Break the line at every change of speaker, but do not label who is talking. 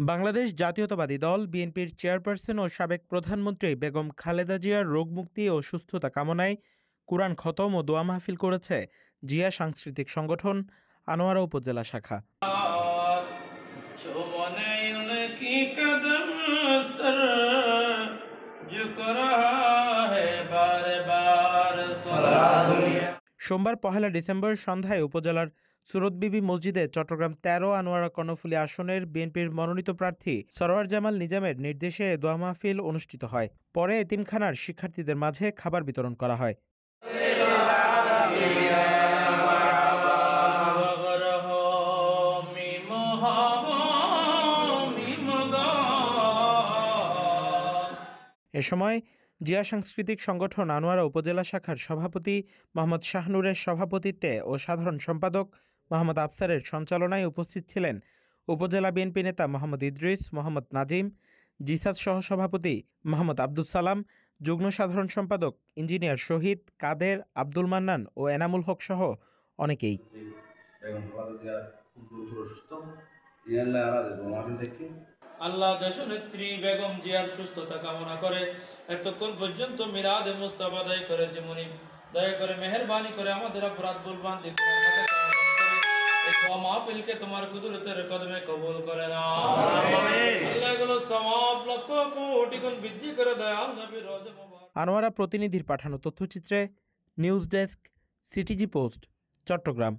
বাংলাদেশ জাতীয়তাবাদী দল বিএনপির চেয়ারপারসন ও সাবেক প্রধানমন্ত্রী বেগম খালেদা জিয়ার রোগমুক্তি ও সুস্থতা কামনায় কুরআন খতম ও দোয়া মাহফিল করেছে জিয়া সাংস্কৃতিক সংগঠন আনোয়ারা উপজেলা শাখা। সোমবার ১ ডিসেম্বর সন্ধ্যায় উপজেলার সুরতবিবি মসজিদে চট্টগ্রাম ১৩ আনোয়ারা কর্ণফুলী আসনের বিএনপির মনোনীত প্রার্থী সরোয়ার জামাল নিজামের নির্দেশে দোয়া মাহফিল অনুষ্ঠিত হয়। পরে এতিমখানার শিক্ষার্থীদের মাঝে খাবার বিতরণ করা হয়। এ সময় জিয়া সাংস্কৃতিক সংগঠন আনোয়ারা উপজেলা শাখার সভাপতি মোহাম্মদ শাহনুরের সভাপতিত্বে ও সাধারণ সম্পাদক মোহাম্মদ আফসারের সঞ্চালনায় উপস্থিত ছিলেন উপজেলা বিএনপি নেতা মোহাম্মদ ইদ্রিস, মোহাম্মদ নাজিম, জিসাস সহসভাপতি মোহাম্মদ আব্দুল সালাম, যুগ্ম সাধারণ সম্পাদক ইঞ্জিনিয়ার শহীদ, কাদের, আব্দুল মান্নান ও এনামুল হক সহ অনেকেই।
আল্লাহ দেশনেত্রী বেগম জিয়ার সুস্থতা কামনা করে এতক্ষণ পর্যন্ত মিলাদে মুস্তাফা আদায় করেছে মুনি দয়া করে মেহেরবানি করে আমাদের অপরাধ ভুলভ্রান্তি মাহফিলকে তোমার কুদরতের কদমে কবুল করে নাও। আল্লাহ এগুলো সওয়াব লক্ষ কোটি গুণ বৃদ্ধি করে দয়াল নবীর রওজা মুবারক।
আনোয়ারা প্রতিনিধির পাঠানো তথ্যচিত্রে news desk, CTG post, Chittagong.